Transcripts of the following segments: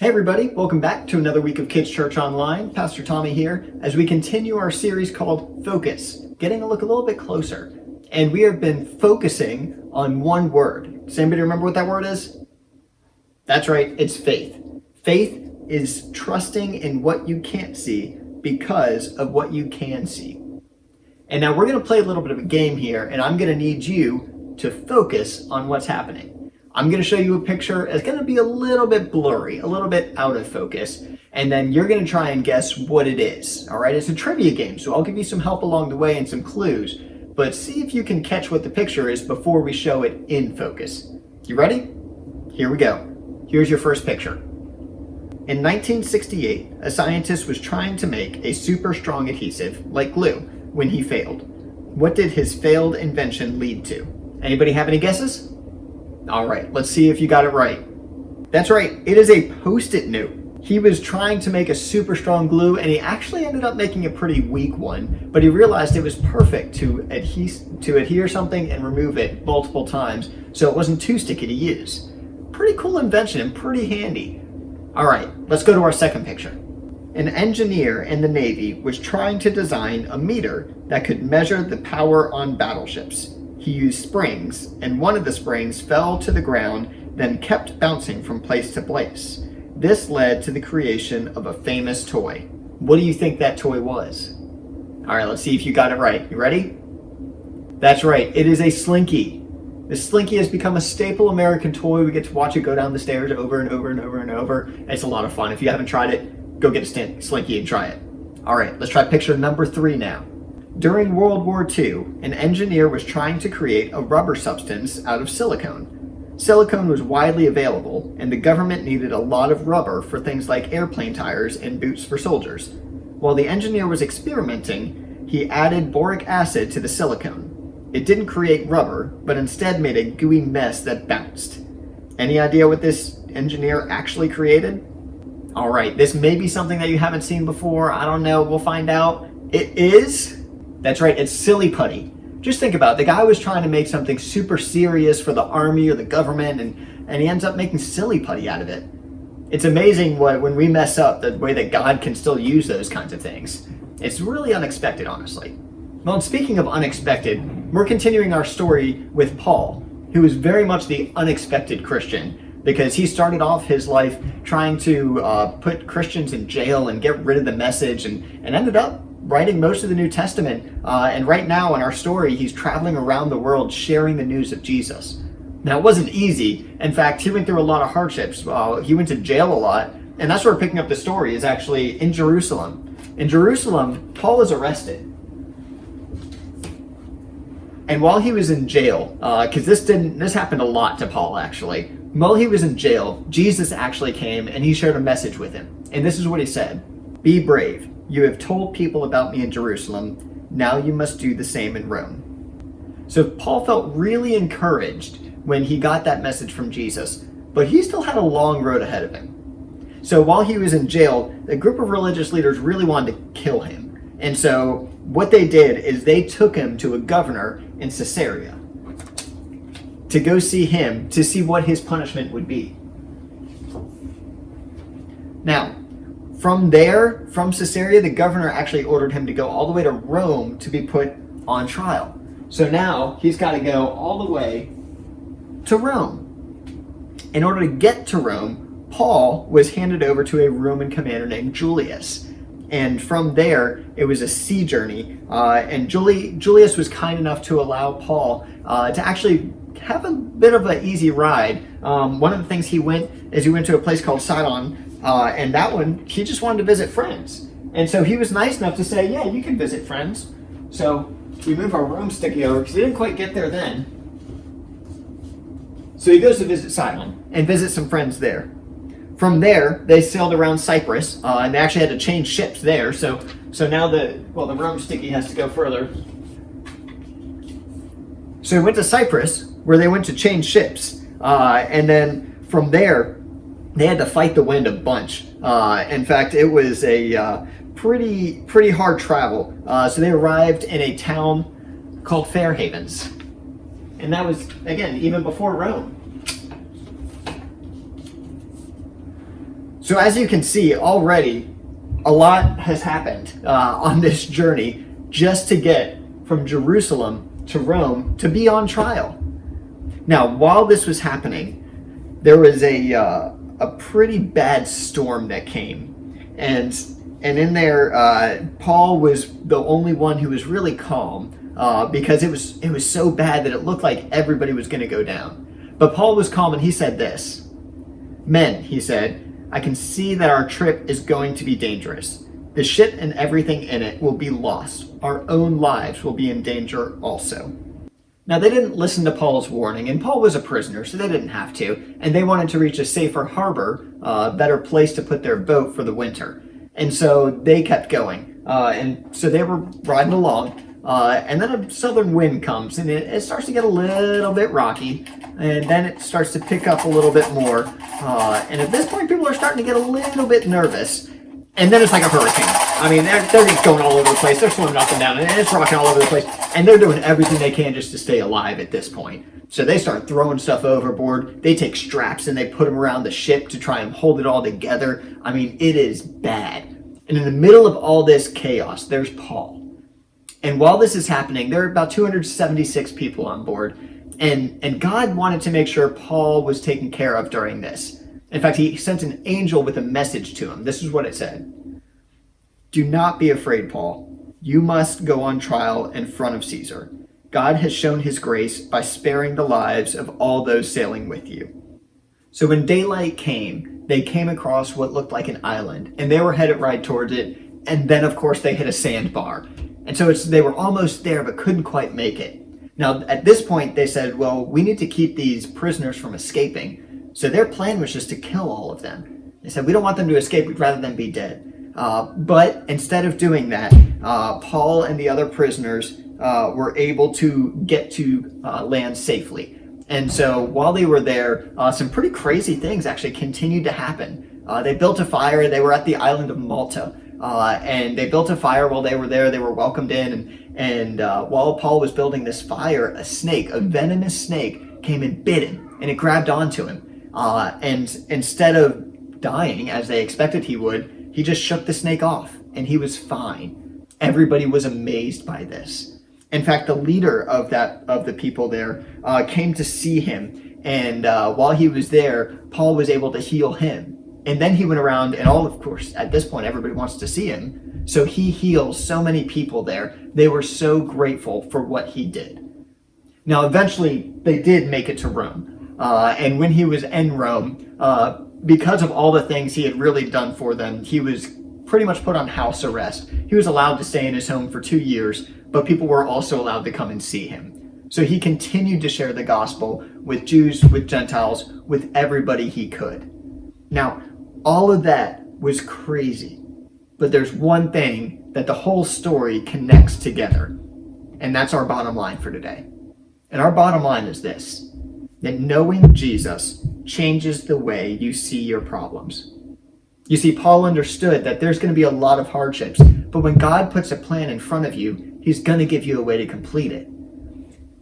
Hey everybody, welcome back to another week of Kids Church Online. Pastor Tommy here as we continue our series called Focus, getting a look a little bit closer. And we have been focusing on one word. Does anybody remember what that word is? That's right, it's faith. Faith is trusting in what you can't see because of what you can see. And now we're going to play a little bit of a game here, and I'm going to need you to focus on what's happening. I'm going to show you a picture. It's going to be a little bit blurry, a little bit out of focus, and then you're going to try and guess what it is. All right, it's a trivia game, so I'll give you some help along the way and some clues, but see if you can catch what the picture is before we show it in focus. You ready? Here we go. Here's your first picture. In 1968, a scientist was trying to make a super strong adhesive like glue when he failed. What did his failed invention lead to? Anybody have any guesses? All right, let's see if you got it right. That's right, it is a Post-it note. He was trying to make a super strong glue and he actually ended up making a pretty weak one, but he realized it was perfect to adhere something and remove it multiple times so it wasn't too sticky to use. Pretty cool invention and pretty handy. All right, let's go to our second picture. An engineer in the Navy was trying to design a meter that could measure the power on battleships. He used springs, and one of the springs fell to the ground, then kept bouncing from place to place. This led to the creation of a famous toy. What do you think that toy was? All right, let's see if you got it right. You ready? That's right, it is a Slinky. The Slinky has become a staple American toy. We get to watch it go down the stairs over and over and over and over. It's a lot of fun. If you haven't tried it, go get a Slinky and try it. All right, let's try picture number 3 now. During World War II, an engineer was trying to create a rubber substance out of silicone. Silicone was widely available, and the government needed a lot of rubber for things like airplane tires and boots for soldiers. While the engineer was experimenting, he added boric acid to the silicone. It didn't create rubber, but instead made a gooey mess that bounced. Any idea what this engineer actually created? All right, this may be something that you haven't seen before. I don't know, we'll find out. It is... That's right, it's silly putty. Just think about it. The guy was trying to make something super serious for the army or the government, and he ends up making silly putty out of it. It's amazing when we mess up, the way that God can still use those kinds of things. It's really unexpected, honestly. Well, and speaking of unexpected, we're continuing our story with Paul, who is very much the unexpected Christian, because he started off his life trying to put Christians in jail and get rid of the message, and ended up writing most of the New Testament, and right now in our story, he's traveling around the world sharing the news of Jesus. Now, it wasn't easy. In fact, he went through a lot of hardships. He went to jail a lot, and that's where we're picking up the story, is actually in Jerusalem. In Jerusalem, Paul is arrested. And while he was in jail, because this happened a lot to Paul, actually. While he was in jail, Jesus actually came and he shared a message with him. And this is what he said: "Be brave. You have told people about me in Jerusalem. Now you must do the same in Rome." So Paul felt really encouraged when he got that message from Jesus, but he still had a long road ahead of him. So while he was in jail, a group of religious leaders really wanted to kill him. And so what they did is they took him to a governor in Caesarea to go see him, to see what his punishment would be. Now, from Caesarea, the governor actually ordered him to go all the way to Rome to be put on trial. So now he's got to go all the way to Rome. In order to get to Rome, Paul was handed over to a Roman commander named Julius. And from there, it was a sea journey. And Julius was kind enough to allow Paul to actually have a bit of an easy ride. One of the things he went to a place called Sidon, and that one, he just wanted to visit friends. And so he was nice enough to say, yeah, you can visit friends. So we move our Rome sticky over because he didn't quite get there then. So he goes to visit Sidon and visit some friends there. From there, they sailed around Cyprus, and they actually had to change ships there. So now the Rome sticky has to go further. So he went to Cyprus, where they went to change ships. And then from there, they had to fight the wind a bunch. In fact, it was a pretty hard travel. So they arrived in a town called Fair Havens. And that was, again, even before Rome. So as you can see already, a lot has happened on this journey just to get from Jerusalem to Rome to be on trial. Now, while this was happening, there was a pretty bad storm that came, and in there, Paul was the only one who was really calm because it was so bad that it looked like everybody was going to go down. But Paul was calm, and he said this: "Men," he said, "I can see that our trip is going to be dangerous. The ship and everything in it will be lost. Our own lives will be in danger also." Now, they didn't listen to Paul's warning, and Paul was a prisoner, so they didn't have to, and they wanted to reach a safer harbor, a better place to put their boat for the winter. And so they kept going. And so they were riding along, and then a southern wind comes, and it starts to get a little bit rocky, and then it starts to pick up a little bit more. And at this point, people are starting to get a little bit nervous. And then it's like a hurricane. I mean, they're just going all over the place. They're swimming up and down, and it's rocking all over the place. And they're doing everything they can just to stay alive at this point. So they start throwing stuff overboard. They take straps and they put them around the ship to try and hold it all together. I mean, it is bad. And in the middle of all this chaos, there's Paul. And while this is happening, there are about 276 people on board. And God wanted to make sure Paul was taken care of during this. In fact, he sent an angel with a message to him. This is what it said: "Do not be afraid, Paul. You must go on trial in front of Caesar. God has shown his grace by sparing the lives of all those sailing with you." So when daylight came, they came across what looked like an island, and they were headed right towards it. And then, of course, they hit a sandbar. And so they were almost there, but couldn't quite make it. Now, at this point, they said, well, we need to keep these prisoners from escaping. So their plan was just to kill all of them. They said, we don't want them to escape, we'd rather them be dead. But instead of doing that, Paul and the other prisoners were able to get to land safely. And so while they were there, some pretty crazy things actually continued to happen. They built a fire. They were at the island of Malta. And they built a fire while they were there. They were welcomed in. And while Paul was building this fire, a snake, a venomous snake, came and bit him. And it grabbed onto him. And instead of dying, as they expected he would, he just shook the snake off, and he was fine. Everybody was amazed by this. In fact, the leader of the people there came to see him, and while he was there, Paul was able to heal him. And then he went around, and of course, at this point, everybody wants to see him. So he heals so many people there. They were so grateful for what he did. Now, eventually, they did make it to Rome. And when he was in Rome, because of all the things he had really done for them, he was pretty much put on house arrest. He was allowed to stay in his home for 2 years, but people were also allowed to come and see him. So he continued to share the gospel with Jews, with Gentiles, with everybody he could. Now, all of that was crazy, but there's one thing that the whole story connects together, and that's our bottom line for today. And our bottom line is this: that knowing Jesus changes the way you see your problems. You see, Paul understood that there's going to be a lot of hardships, but when God puts a plan in front of you, he's going to give you a way to complete it.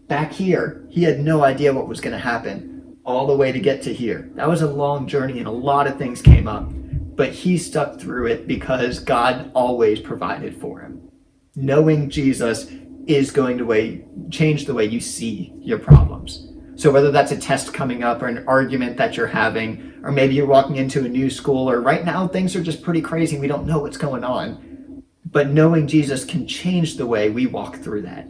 Back here, he had no idea what was going to happen all the way to get to here. That was a long journey, and a lot of things came up, but he stuck through it because God always provided for him. Knowing Jesus is going to change the way you see your problems. So whether that's a test coming up or an argument that you're having, or maybe you're walking into a new school, or right now things are just pretty crazy, we don't know what's going on. But knowing Jesus can change the way we walk through that.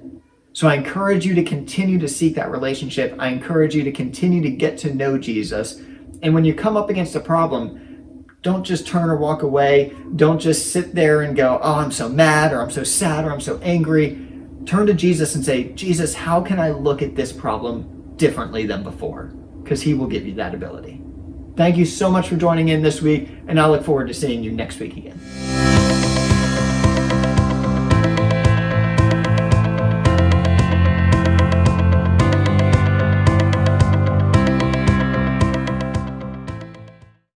So I encourage you to continue to seek that relationship. I encourage you to continue to get to know Jesus. And when you come up against a problem, don't just turn or walk away. Don't just sit there and go, oh, I'm so mad, or I'm so sad, or I'm so angry. Turn to Jesus and say, Jesus, how can I look at this problem differently than before? Because he will give you that ability. Thank you so much for joining in this week, and I look forward to seeing you next week again.